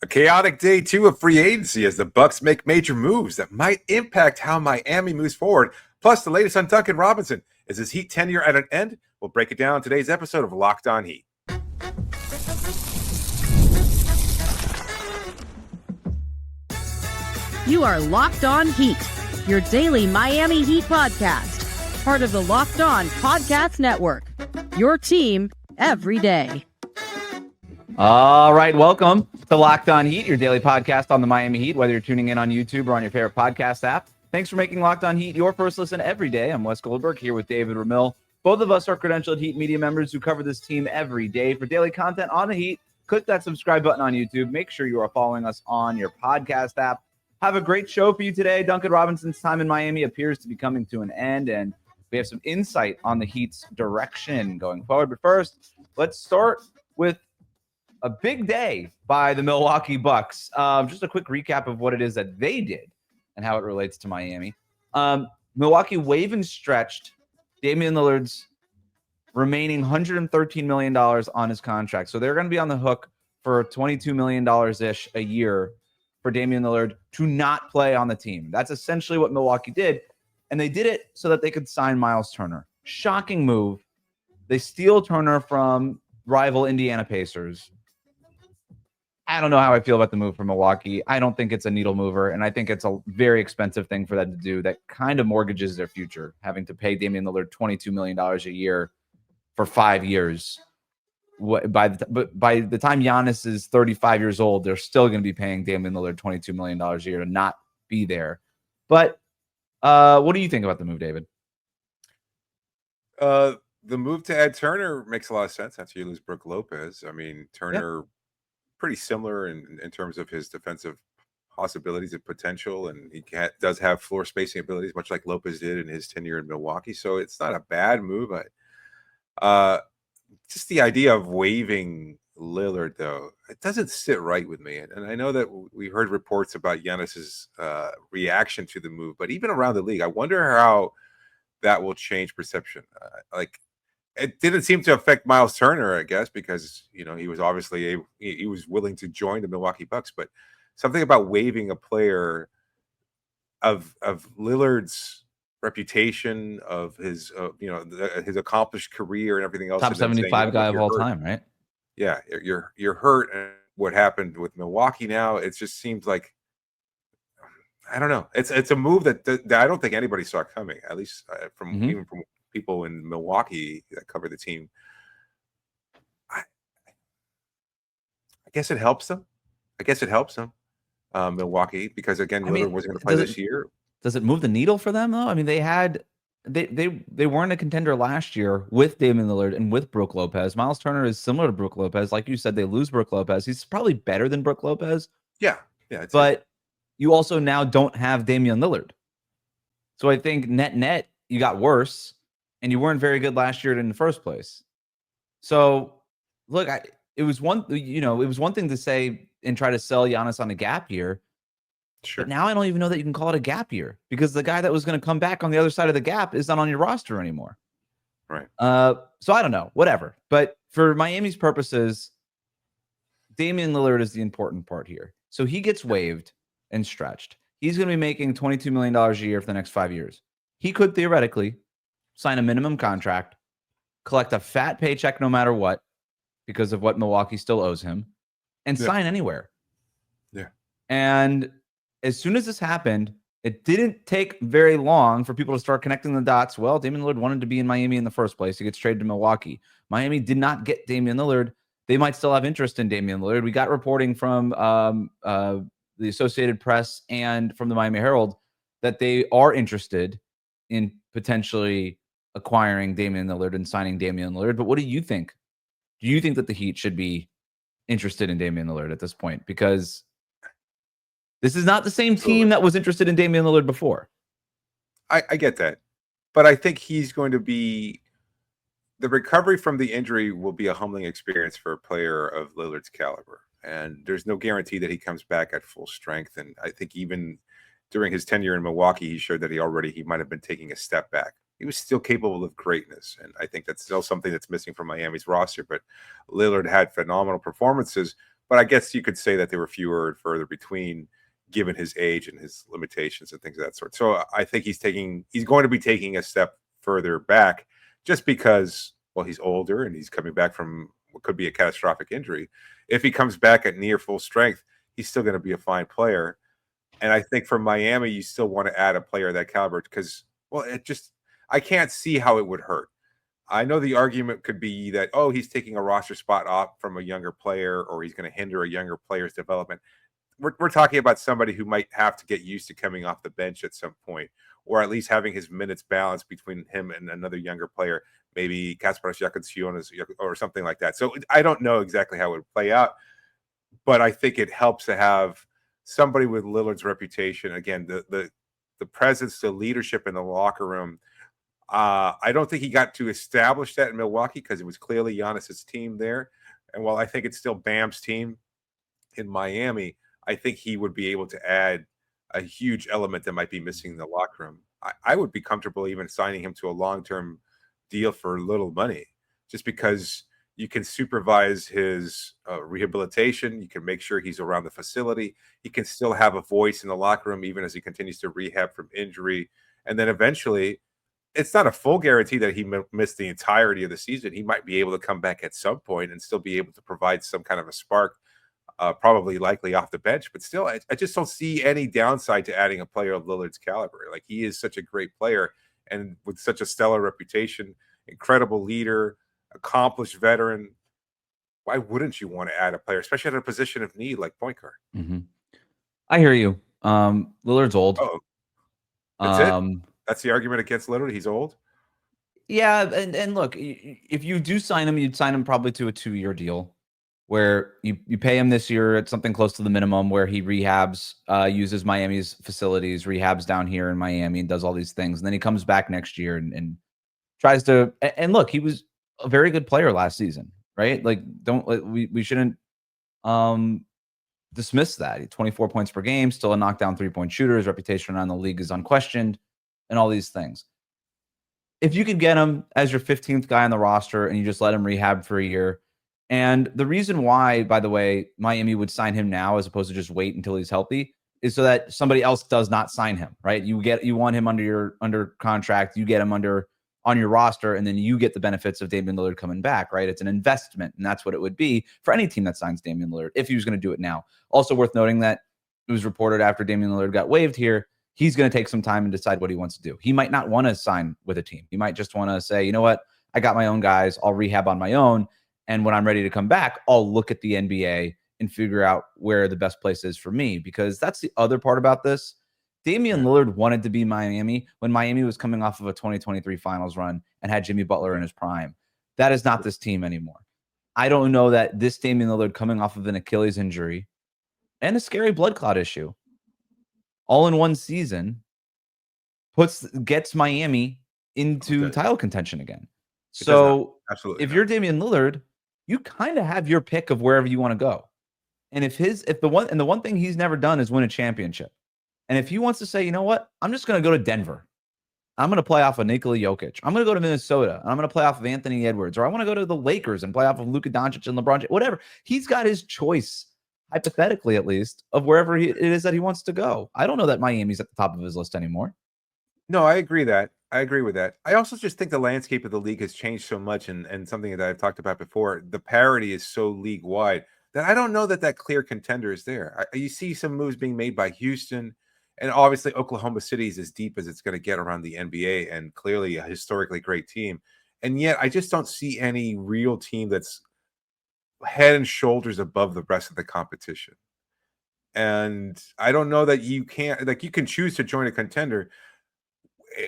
A chaotic day two of free agency as the Bucks make major moves that might impact how Miami moves forward. Plus, the latest on Duncan Robinson. Is his Heat tenure at an end? We'll break it down in today's episode of Locked On Heat. You are Locked On Heat, your daily Miami Heat podcast, part of the Locked On Podcast Network, your team every day. All right, welcome to Locked On Heat, your daily podcast on the Miami Heat, whether you're tuning in on YouTube or on your favorite podcast app. Thanks for making Locked On Heat your first listen every day. I'm Wes Goldberg here with David Ramil. Both of us are credentialed Heat media members who cover this team every day. For daily content on the Heat, click that subscribe button on YouTube. Make sure you are following us on your podcast app. Have a great show for you today. Duncan Robinson's time in Miami appears to be coming to an end, and we have some insight on the Heat's direction going forward. But first, let's start with a big day by the Milwaukee Bucks. Just a quick recap of what it is that they did and how it relates to Miami. Milwaukee waived and stretched Damian Lillard's remaining $113 million on his contract. So they're going to be on the hook for $22 million-ish a year for Damian Lillard to not play on the team. That's essentially what Milwaukee did. And they did it so that they could sign Myles Turner. Shocking move. They steal Turner from rival Indiana Pacers. I don't know how I feel about the move for Milwaukee. I don't think it's a needle mover, and I think it's a very expensive thing for them to do that kind of mortgages their future, having to pay Damian Lillard $22 million a year for 5 years. By the time Giannis is 35 years old, they're still going to be paying Damian Lillard $22 million a year to not be there. But what do you think about the move, David? The move to add Turner makes a lot of sense after you lose Brook Lopez. I mean, Turner... Yep. Pretty similar in terms of his defensive possibilities and potential, and he does have floor spacing abilities, much like Lopez did in his tenure in Milwaukee. So it's not a bad move. Just the idea of waiving Lillard, though, it doesn't sit right with me. And I know that we heard reports about Giannis's reaction to the move, but even around the league, I wonder how that will change perception. It didn't seem to affect Myles Turner, I guess, because, he was obviously he was willing to join the Milwaukee Bucks. But something about waiving a player of Lillard's reputation, of his his accomplished career and everything else. Top 75 guy of all time, right? Yeah, you're hurt. And what happened with Milwaukee now? It just seems like, I don't know. It's a move that I don't think anybody saw coming. At least even from people in Milwaukee that cover the team. I guess it helps them. Milwaukee, because again, Lillard wasn't going to play this year. Does it move the needle for them though? I mean, they weren't a contender last year with Damian Lillard and with Brook Lopez. Myles Turner is similar to Brook Lopez. Like you said, they lose Brook Lopez. He's probably better than Brook Lopez. Yeah. But you also now don't have Damian Lillard. So I think net you got worse. And you weren't very good last year in the first place. So, look, it was one thing to say and try to sell Giannis on a gap year. Sure. But now I don't even know that you can call it a gap year because the guy that was going to come back on the other side of the gap is not on your roster anymore. Right. So I don't know, whatever. But for Miami's purposes, Damian Lillard is the important part here. So he gets waived and stretched. He's going to be making $22 million a year for the next 5 years. He could theoretically sign a minimum contract, collect a fat paycheck no matter what, because of what Milwaukee still owes him, and sign anywhere. Yeah. And as soon as this happened, it didn't take very long for people to start connecting the dots. Well, Damian Lillard wanted to be in Miami in the first place. He gets traded to Milwaukee. Miami did not get Damian Lillard. They might still have interest in Damian Lillard. We got reporting from the Associated Press and from the Miami Herald that they are interested in potentially acquiring Damian Lillard and signing Damian Lillard. But what do you think? Do you think that the Heat should be interested in Damian Lillard at this point? Because this is not the same team that was interested in Damian Lillard before. I get that. But I think he's going to be... The recovery from the injury will be a humbling experience for a player of Lillard's caliber. And there's no guarantee that he comes back at full strength. And I think even during his tenure in Milwaukee, he showed that he might have been taking a step back. He was still capable of greatness, and I think that's still something that's missing from Miami's roster. But Lillard had phenomenal performances, but I guess you could say that they were fewer and further between, given his age and his limitations and things of that sort. So I think he's going to be taking a step further back, just because, well, he's older and he's coming back from what could be a catastrophic injury. If he comes back at near full strength, he's still going to be a fine player. And I think for Miami, you still want to add a player of that caliber because, well, I can't see how it would hurt. I know the argument could be that, oh, he's taking a roster spot off from a younger player, or he's going to hinder a younger player's development. We're talking about somebody who might have to get used to coming off the bench at some point, or at least having his minutes balanced between him and another younger player, maybe Kasparas Jakunciunas or something like that. So I don't know exactly how it would play out, but I think it helps to have somebody with Lillard's reputation. Again, the presence, the leadership in the locker room. I don't think he got to establish that in Milwaukee because it was clearly Giannis's team there. And while I think it's still Bam's team in Miami, I think he would be able to add a huge element that might be missing in the locker room. I would be comfortable even signing him to a long-term deal for little money, just because you can supervise his rehabilitation. You can make sure he's around the facility. He can still have a voice in the locker room, even as he continues to rehab from injury. And then eventually, it's not a full guarantee that he missed the entirety of the season. He might be able to come back at some point and still be able to provide some kind of a spark, probably likely off the bench. But still, I just don't see any downside to adding a player of Lillard's caliber. Like, he is such a great player and with such a stellar reputation, incredible leader, accomplished veteran. Why wouldn't you want to add a player, especially at a position of need like point guard? Mm-hmm. I hear you. Lillard's old. Oh, that's it? That's the argument against Lillard. He's old. Yeah, and look, if you do sign him, you'd sign him probably to a 2-year deal, where you pay him this year at something close to the minimum, where he rehabs, uses Miami's facilities, rehabs down here in Miami, and does all these things, and then he comes back next year and tries to. And look, he was a very good player last season, right? Like, we shouldn't dismiss that. 24 points per game, still a knockdown 3-point shooter. His reputation around the league is unquestioned, and all these things. If you could get him as your 15th guy on the roster and you just let him rehab for a year, and the reason why, by the way, Miami would sign him now as opposed to just wait until he's healthy is so that somebody else does not sign him, right? You want him under contract, you get him on your roster, and then you get the benefits of Damian Lillard coming back, right? It's an investment, and that's what it would be for any team that signs Damian Lillard if he was going to do it now. Also worth noting that it was reported after Damian Lillard got waived here, he's going to take some time and decide what he wants to do. He might not want to sign with a team. He might just want to say, you know what? I got my own guys. I'll rehab on my own. And when I'm ready to come back, I'll look at the NBA and figure out where the best place is for me. Because that's the other part about this. Damian Lillard wanted to be Miami when Miami was coming off of a 2023 finals run and had Jimmy Butler in his prime. That is not this team anymore. I don't know that this Damian Lillard coming off of an Achilles injury and a scary blood clot issue all in one season gets Miami into title contention again. So if you're Damian Lillard, you kind of have your pick of wherever you want to go. And the one thing he's never done is win a championship. And if he wants to say, you know what, I'm just going to go to Denver. I'm going to play off of Nikola Jokic. I'm going to go to Minnesota. And I'm going to play off of Anthony Edwards. Or I want to go to the Lakers and play off of Luka Doncic and LeBron James. Whatever. He's got his choice, hypothetically at least, of wherever it is that he wants to go. I don't know that Miami's at the top of his list anymore. No, I agree with that. I also just think the landscape of the league has changed so much, and something that I've talked about before, the parity is so league-wide that I don't know that clear contender is there. You see some moves being made by Houston, and obviously Oklahoma City is as deep as it's going to get around the NBA and clearly a historically great team. And yet I just don't see any real team that's head and shoulders above the rest of the competition. And I don't know that you can choose to join a contender,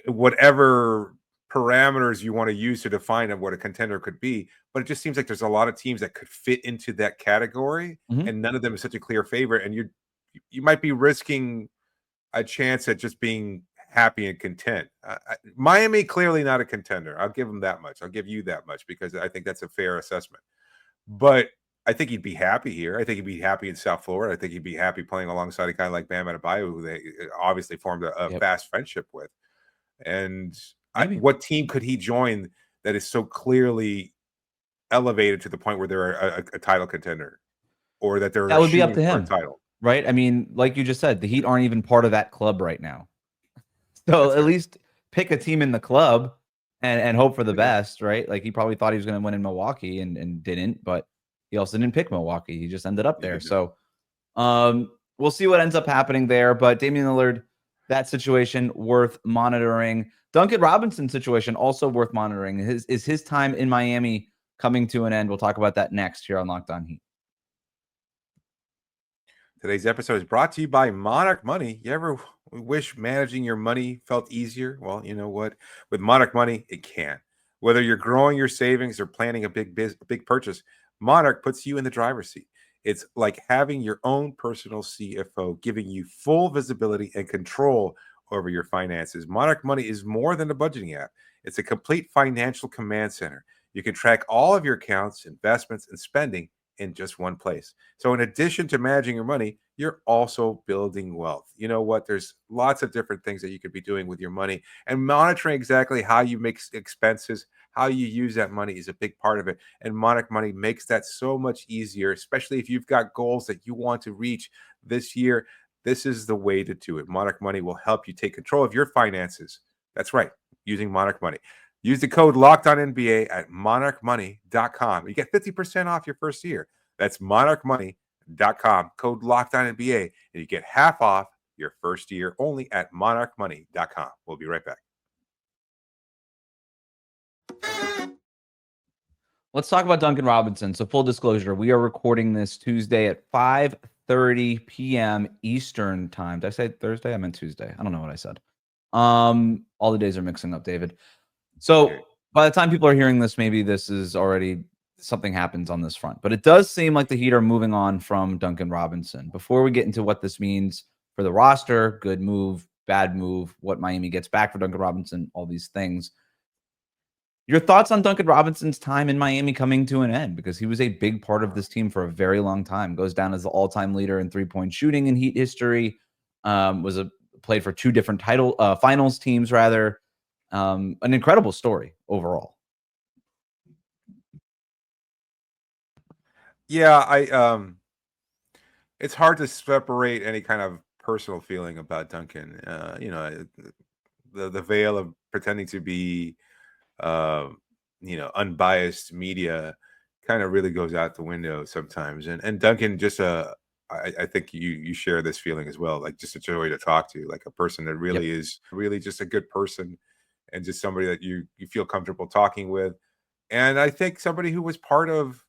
whatever parameters you want to use to define what a contender could be. But it just seems like there's a lot of teams that could fit into that category, and none of them is such a clear favorite. And you might be risking a chance at just being happy and content. Miami, clearly not a contender. I'll give them that much. I'll give you that much because I think that's a fair assessment. But I think he'd be happy here. I think he'd be happy in South Florida. I think he'd be happy playing alongside a guy like Bam Adebayo, who they obviously formed a fast friendship with. And what team could he join that is so clearly elevated to the point where they're a title contender? or that they're That would be up shooting to for a him, title. right? I mean, like you just said, the Heat aren't even part of that club right now. So at least pick a team in the club and hope for the best, right? Like he probably thought he was going to win in Milwaukee and didn't, but he also didn't pick Milwaukee. He just ended up there. So we'll see what ends up happening there. But Damian Lillard, that situation worth monitoring. Duncan Robinson situation also worth monitoring. Is his time in Miami coming to an end? We'll talk about that next here on Locked On Heat. Today's episode is brought to you by Monarch Money. You ever wish managing your money felt easier? Well, you know what? With Monarch Money, it can. Whether you're growing your savings or planning a big purchase, Monarch puts you in the driver's seat. It's like having your own personal CFO, giving you full visibility and control over your finances. Monarch Money is more than a budgeting app. It's a complete financial command center. You can track all of your accounts, investments, and spending in just one place. So in addition to managing your money, you're also building wealth. You know what? There's lots of different things that you could be doing with your money, and monitoring exactly how you make expenses, how you use that money is a big part of it. And Monarch Money makes that so much easier, especially if you've got goals that you want to reach this year. This is the way to do it. Monarch Money will help you take control of your finances. That's right, using Monarch Money. Use the code LOCKEDONNBA at monarchmoney.com. You get 50% off your first year. That's monarchmoney.com. Code LOCKEDONNBA, and you get half off your first year only at monarchmoney.com. We'll be right back. Let's talk about Duncan Robinson. So full disclosure, we are recording this Tuesday at 5:30 p.m. Eastern time. Did I say Thursday? I meant Tuesday. I don't know what I said. All the days are mixing up, David. So by the time people are hearing this, maybe this is already something happens on this front. But it does seem like the Heat are moving on from Duncan Robinson. Before we get into what this means for the roster, good move, bad move, what Miami gets back for Duncan Robinson, all these things. Your thoughts on Duncan Robinson's time in Miami coming to an end? Because he was a big part of this team for a very long time. Goes down as the all-time leader in three-point shooting in Heat history. Played for two different finals teams, rather. An incredible story overall. Yeah, it's hard to separate any kind of personal feeling about Duncan. The veil of pretending to be unbiased media kind of really goes out the window sometimes. And Duncan, just I think you share this feeling as well, like just a joy to talk to, like a person that really is really just a good person and just somebody that you feel comfortable talking with. And I think somebody who was part of,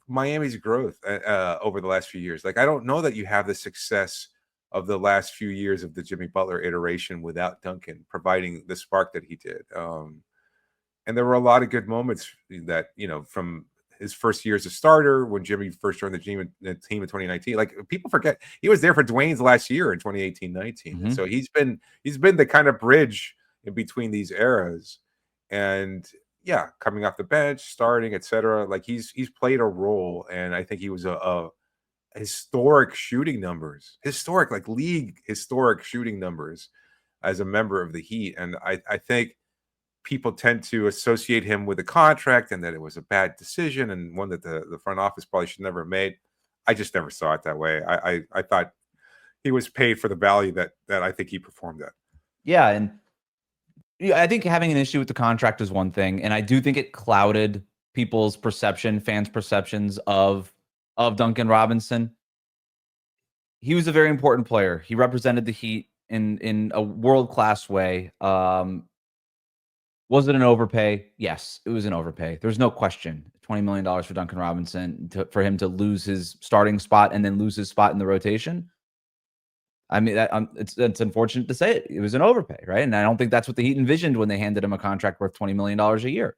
Miami's growth over the last few years. Like, I don't know that you have the success of the last few years of the Jimmy Butler iteration without Duncan providing the spark that he did. And there were a lot of good moments that, from his first year as a starter, when Jimmy first joined the team in 2019, like people forget he was there for Dwayne's last year in 2018-19. Mm-hmm. So he's been the kind of bridge in between these eras. And yeah, coming off the bench, starting, etc. Like he's played a role. And I think he was a historic shooting numbers, league historic shooting numbers as a member of the Heat. And I think people tend to associate him with a contract and that it was a bad decision and one that the front office probably should never have made. I just never saw it that way. I thought he was paid for the value that I think he performed at. Yeah, and I think having an issue with the contract is one thing, and I do think it clouded people's fans' perceptions of Duncan Robinson. He was a very important player. He represented the Heat in a world-class way. Was it an overpay? Yes, it was an overpay. There's no question. $20 million for Duncan Robinson for him to lose his starting spot and then lose his spot in the rotation. I mean, it's unfortunate to say it. It was an overpay, right? And I don't think that's what the Heat envisioned when they handed him a contract worth $20 million a year.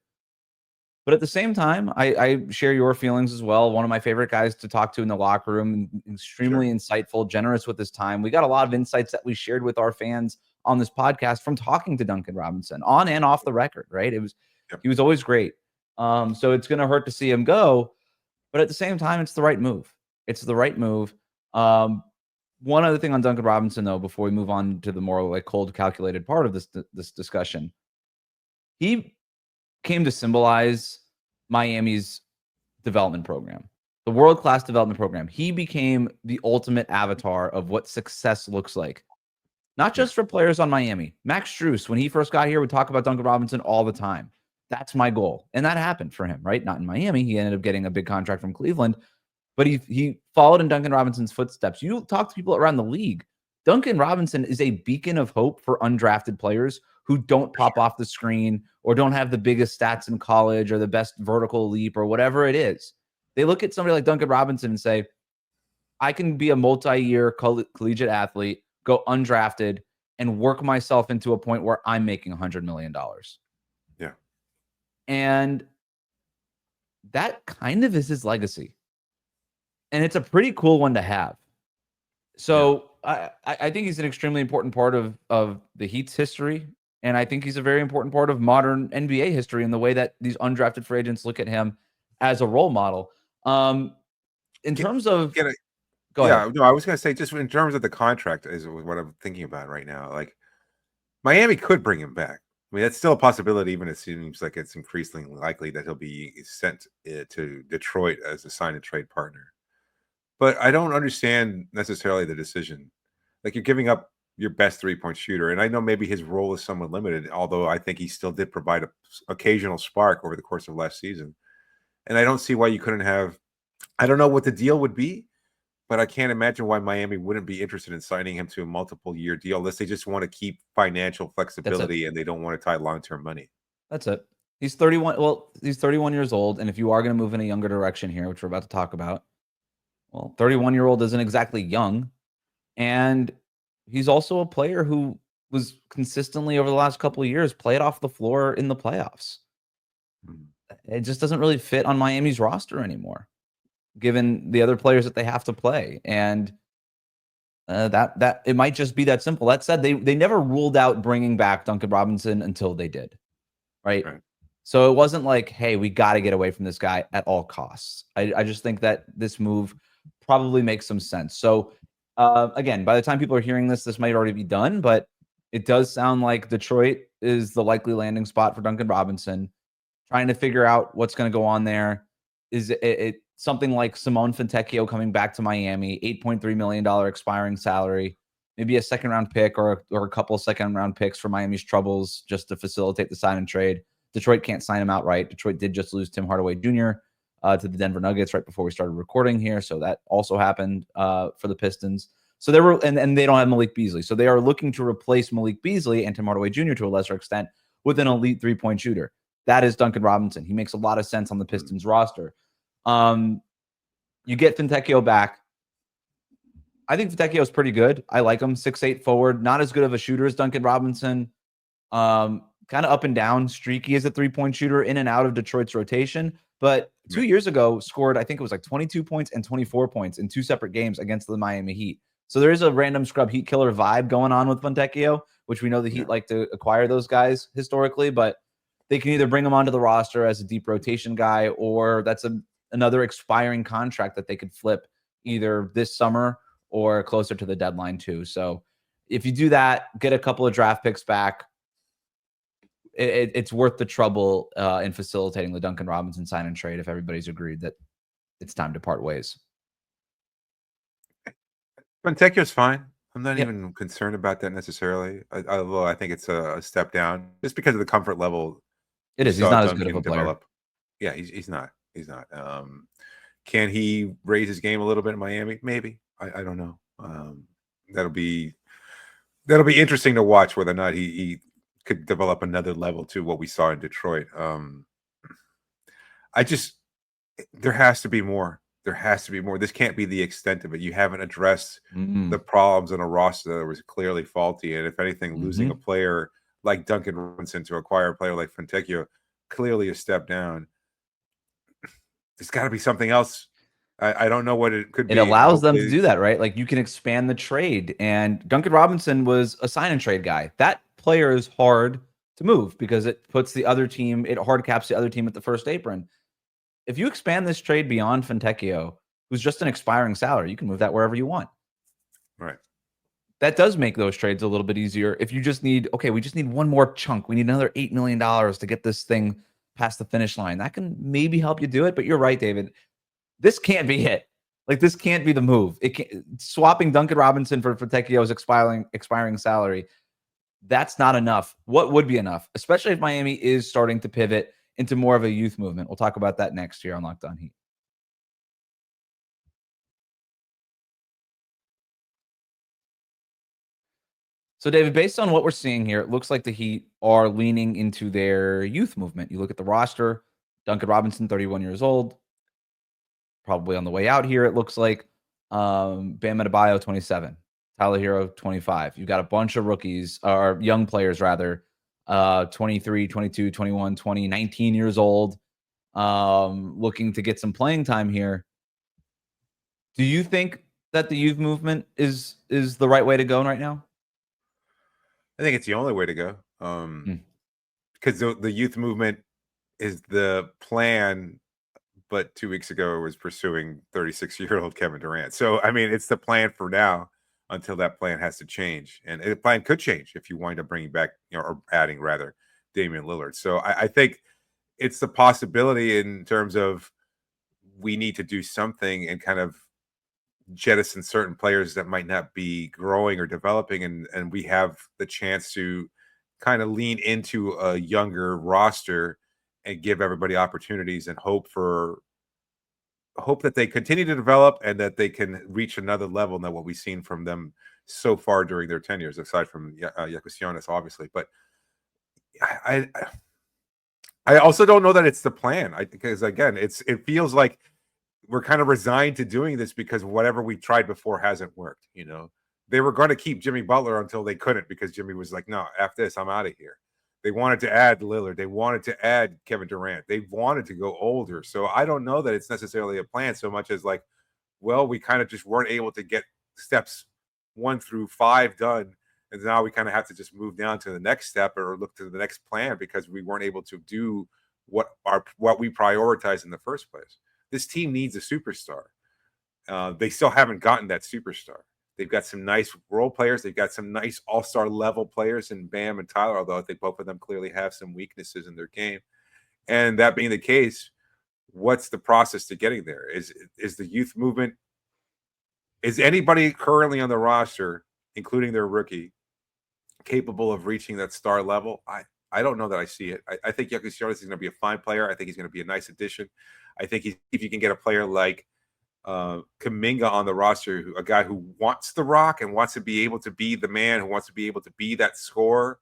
But at the same time, I share your feelings as well. One of my favorite guys to talk to in the locker room, extremely insightful, generous with his time. We got a lot of insights that we shared with our fans on this podcast from talking to Duncan Robinson on and off the record, right? He was always great. So it's going to hurt to see him go. But at the same time, it's the right move. It's the right move. One other thing on Duncan Robinson, though, before we move on to the more cold, calculated part of this discussion, he came to symbolize Miami's development program. the world-class development program. He became the ultimate avatar of what success looks like. Not just for players on Miami. Max Strus, when he first got here, would talk about Duncan Robinson all the time. That's my goal. And that happened for him, right? Not in Miami. He ended up getting a big contract from Cleveland, but he followed in Duncan Robinson's footsteps. You talk to people around the league. Duncan Robinson is a beacon of hope for undrafted players who don't pop off the screen or don't have the biggest stats in college or the best vertical leap or whatever it is. They look at somebody like Duncan Robinson and say, I can be a multi-year collegiate athlete, go undrafted, and work myself into a point where I'm making $100 million. Yeah. And that kind of is his legacy. And it's a pretty cool one to have. So I think he's an extremely important part of the Heat's history. And I think he's a very important part of modern NBA history in the way that these undrafted free agents look at him as a role model. In terms of... Go ahead. No, I was going to say, just in terms of the contract is what I'm thinking about right now. Like, Miami could bring him back. I mean, that's still a possibility, even it seems like it's increasingly likely that he'll be sent to Detroit as a sign and trade partner. But I don't understand necessarily the decision. Like, you're giving up your best three-point shooter, and I know maybe his role is somewhat limited, although I think he still did provide an occasional spark over the course of last season. And I don't see why you couldn't have... I don't know what the deal would be, but I can't imagine why Miami wouldn't be interested in signing him to a multiple-year deal unless they just want to keep financial flexibility and they don't want to tie long-term money. That's it. He's 31. Well, he's 31 years old, and if you are going to move in a younger direction here, which we're about to talk about, well, 31-year-old isn't exactly young, and he's also a player who was consistently over the last couple of years played off the floor in the playoffs. It just doesn't really fit on Miami's roster anymore, given the other players that they have to play. And that it might just be that simple. That said, they never ruled out bringing back Duncan Robinson until they did, right? So it wasn't like, hey, we got to get away from this guy at all costs. I just think that this move probably makes some sense. So again, by the time people are hearing this, this might already be done, but it does sound like Detroit is the likely landing spot for Duncan Robinson. Trying to figure out what's going to go on there. Is it something like Simone Fontecchio coming back to Miami, $8.3 million expiring salary, maybe a second-round pick or a couple of second-round picks for Miami's troubles just to facilitate the sign and trade. Detroit can't sign him outright. Detroit did just lose Tim Hardaway Jr. To the Denver Nuggets right before we started recording here, so that also happened for the Pistons. So they were, and they don't have Malik Beasley, so they are looking to replace Malik Beasley and Tim Hardaway Jr. to a lesser extent with an elite three-point shooter. That is Duncan Robinson. He makes a lot of sense on the Pistons roster. You get Fontecchio back. I think Fontecchio is pretty good. I like him. 6'8" forward. Not as good of a shooter as Duncan Robinson. Kind of up and down, streaky as a three-point shooter, in and out of Detroit's rotation. But 2 years ago, scored, I think it was like 22 points and 24 points in two separate games against the Miami Heat. So there is a random scrub Heat killer vibe going on with Fontecchio, which we know the Heat like to acquire those guys historically, but they can either bring him onto the roster as a deep rotation guy, or that's another expiring contract that they could flip either this summer or closer to the deadline too. So if you do that, get a couple of draft picks back, it's worth the trouble in facilitating the Duncan Robinson sign and trade if everybody's agreed that it's time to part ways. Fontecchio's fine. I'm not even concerned about that necessarily. Although I think it's a step down just because of the comfort level. It is. He's not as good of a player. Yeah, he's not. He's not. Can he raise his game a little bit in Miami? Maybe. I don't know. That'll be interesting to watch whether or not he could develop another level to what we saw in Detroit. There has to be more. There has to be more. This can't be the extent of it. You haven't addressed the problems in a roster that was clearly faulty. And if anything, losing a player like Duncan Robinson to acquire a player like Fontecchio, clearly a step down. There's got to be something else. I don't know what it could be. It allows them to do that, right? Like you can expand the trade. And Duncan Robinson was a sign and trade guy. That player is hard to move because it puts the other team, it hard caps the other team at the first apron. If you expand this trade beyond Fontecchio, who's just an expiring salary, you can move that wherever you want. Right. That does make those trades a little bit easier. If you just need, okay, we just need one more chunk. We need another $8 million to get this thing past the finish line. That can maybe help you do it. But you're right, David. this can't be it. Like, this can't be the move. Swapping Duncan Robinson for Fontecchio's expiring salary, that's not enough. What would be enough, especially if Miami is starting to pivot into more of a youth movement? We'll talk about that next year on Locked On Heat. So, David, based on what we're seeing here, it looks like the Heat are leaning into their youth movement. You look at the roster, Duncan Robinson, 31 years old, probably on the way out here, it looks like. Bam Adebayo, 27. Tyler Hero, 25. You've got a bunch of rookies, or young players, rather, 23, 22, 21, 20, 19 years old, looking to get some playing time here. Do you think that the youth movement is the right way to go right now? I think it's the only way to go. Because the youth movement is the plan, but 2 weeks ago it was pursuing 36-year-old Kevin Durant. So, I mean, it's the plan for now until that plan has to change. And the plan could change if you wind up bringing back, or adding, rather, Damian Lillard. So I think it's the possibility in terms of we need to do something and kind of jettison certain players that might not be growing or developing, and we have the chance to kind of lean into a younger roster and give everybody opportunities and hope that they continue to develop and that they can reach another level than what we've seen from them so far during their tenures, aside from Jakusionis, obviously. But I also don't know that it's the plan. Because again, it feels like we're kind of resigned to doing this because whatever we tried before hasn't worked. They were going to keep Jimmy Butler until they couldn't, because Jimmy was like, no, after this, I'm out of here. They wanted to add Lillard. They wanted to add Kevin Durant. They wanted to go older. So I don't know that it's necessarily a plan so much as like, well, we kind of just weren't able to get steps 1 through 5 done. And now we kind of have to just move down to the next step or look to the next plan because we weren't able to do what we prioritized in the first place. This team needs a superstar. They still haven't gotten that superstar. They've got some nice role players. They've got some nice all-star level players in Bam and Tyler, although I think both of them clearly have some weaknesses in their game. And that being the case, what's the process to getting there? Is the youth movement, is anybody currently on the roster, including their rookie, capable of reaching that star level? I don't know that I see it. I think Jakusionis is going to be a fine player. I think he's going to be a nice addition. I think if you can get a player like Kuminga on the roster, a guy who wants the rock and wants to be able to be the man, who wants to be able to be that scorer,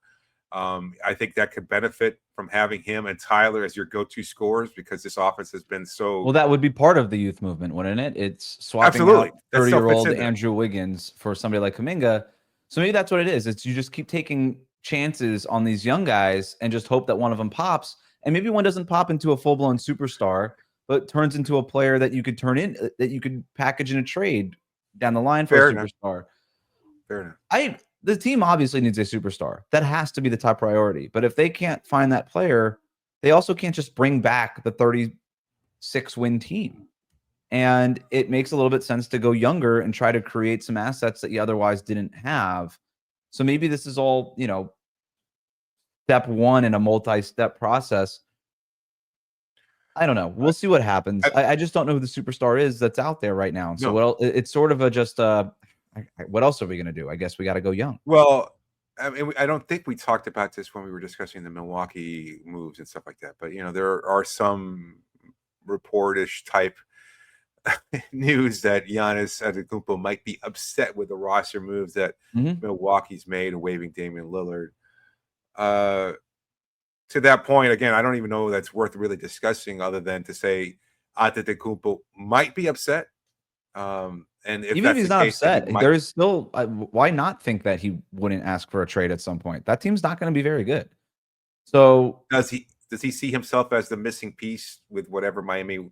I think that could benefit from having him and Tyler as your go-to scorers, because this offense has been so... Well, that would be part of the youth movement, wouldn't it? It's swapping out 30-year-old Andrew Wiggins for somebody like Kuminga. So maybe that's what it is. It's you just keep taking chances on these young guys and just hope that one of them pops. And maybe one doesn't pop into a full-blown superstar, but turns into a player that you could that you could package in a trade down the line for a superstar. Fair enough. The team obviously needs a superstar. That has to be the top priority. But if they can't find that player, they also can't just bring back the 36-win team. And it makes a little bit sense to go younger and try to create some assets that you otherwise didn't have. So maybe this is all, step one in a multi-step process. I don't know. We'll see what happens. I just don't know who the superstar is that's out there right now. So it's sort of what else are we going to do? I guess we got to go young. Well, I mean, I don't think we talked about this when we were discussing the Milwaukee moves and stuff like that. But, there are some reportish type news that Giannis Antetokounmpo might be upset with the roster moves that Milwaukee's made and waiving Damian Lillard. To that point, again, I don't even know that's worth really discussing, other than to say Antetokounmpo might be upset. And even if he's not upset, there is still why not think that he wouldn't ask for a trade at some point? That team's not going to be very good. So does he see himself as the missing piece with whatever Miami?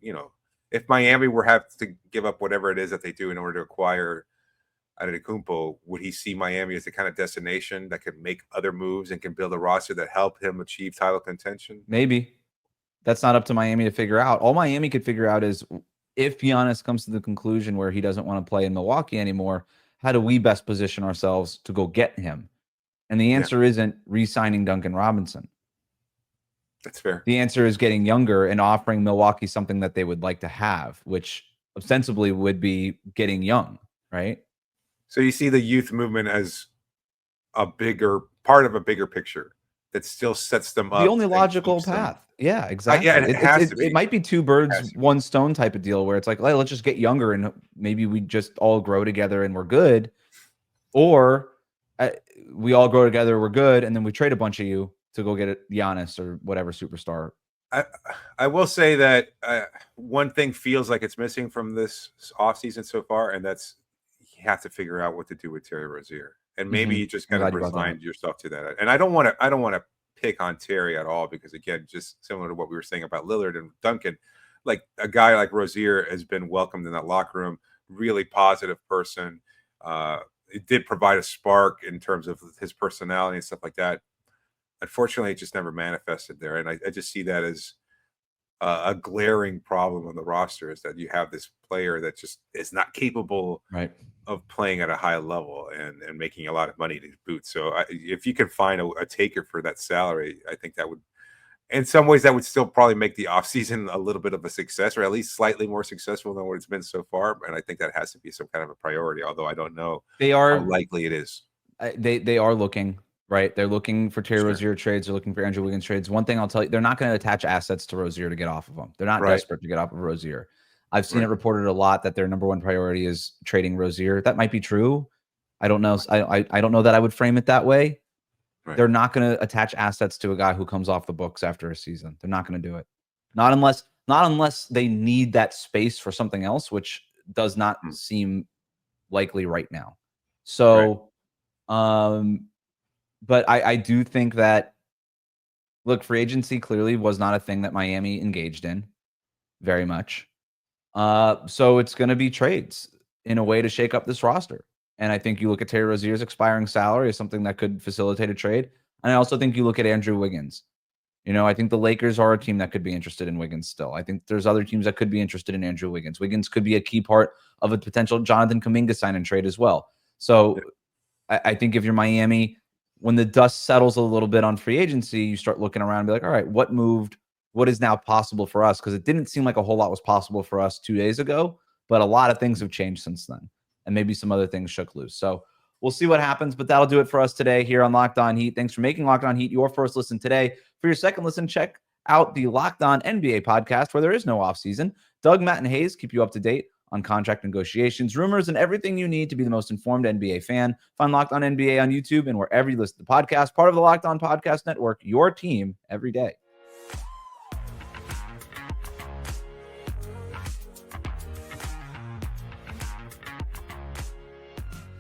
If Miami were have to give up whatever it is that they do in order to acquire Antetokounmpo, would he see Miami as the kind of destination that could make other moves and can build a roster that help him achieve title contention? Maybe. That's not up to Miami to figure out. All Miami could figure out is, if Giannis comes to the conclusion where he doesn't want to play in Milwaukee anymore, how do we best position ourselves to go get him? And the answer isn't re-signing Duncan Robinson. That's fair. The answer is getting younger and offering Milwaukee something that they would like to have, which ostensibly would be getting young, right? So you see the youth movement as a bigger part of a bigger picture that still sets them up The only and logical keeps them. path. Yeah, Yeah, exactly. it has to It be. might be two It birds, has to be. one stone type of deal where it's like, let's just get younger and maybe we just all grow together and we're good. Or we all grow together, we're good, and then we trade a bunch of you to go get Giannis or whatever superstar. I will say that one thing feels like it's missing from this offseason so far, and that's you have to figure out what to do with Terry Rozier. And maybe you just kind of resigned yourself to that. And I don't want to pick on Terry at all, because again, just similar to what we were saying about Lillard and Duncan, like a guy like Rozier has been welcomed in that locker room, really positive person. It did provide a spark in terms of his personality and stuff like that. Unfortunately, it just never manifested there. And I just see that as a glaring problem on the roster, is that you have this player that just is not capable of playing at a high level and making a lot of money to boot. So if you can find a taker for that salary, I think that would, in some ways, that would still probably make the offseason a little bit of a success, or at least slightly more successful than what it's been so far. And I think that has to be some kind of a priority, although I don't know how likely it is. They are looking, right? They're looking for Terry Rozier trades. They're looking for Andrew Wiggins trades. One thing I'll tell you, they're not going to attach assets to Rozier to get off of them. They're not desperate to get off of Rozier. I've seen it reported a lot that their number one priority is trading Rozier. That might be true. I don't know. I don't know that I would frame it that way. They're not going to attach assets to a guy who comes off the books after a season. They're not going to do it. Not unless they need that space for something else, which does not seem likely right now. So, but I do think that, look, free agency clearly was not a thing that Miami engaged in very much. So it's going to be trades in a way to shake up this roster. And I think you look at Terry Rozier's expiring salary as something that could facilitate a trade. And I also think you look at Andrew Wiggins. I think the Lakers are a team that could be interested in Wiggins still. I think there's other teams that could be interested in Andrew Wiggins. Wiggins could be a key part of a potential Jonathan Kuminga sign and trade as well. So I think if you're Miami, when the dust settles a little bit on free agency, you start looking around and be like, all right, what moved? What is now possible for us? Because it didn't seem like a whole lot was possible for us 2 days ago, but a lot of things have changed since then. And maybe some other things shook loose. So we'll see what happens, but that'll do it for us today here on Locked On Heat. Thanks for making Locked On Heat your first listen today. For your second listen, check out the Locked On NBA podcast, where there is no offseason. Doug, Matt, and Hayes keep you up to date on contract negotiations, rumors, and everything you need to be the most informed NBA fan. Find Locked On NBA on YouTube and wherever you listen to the podcast. Part of the Locked On Podcast Network, your team every day.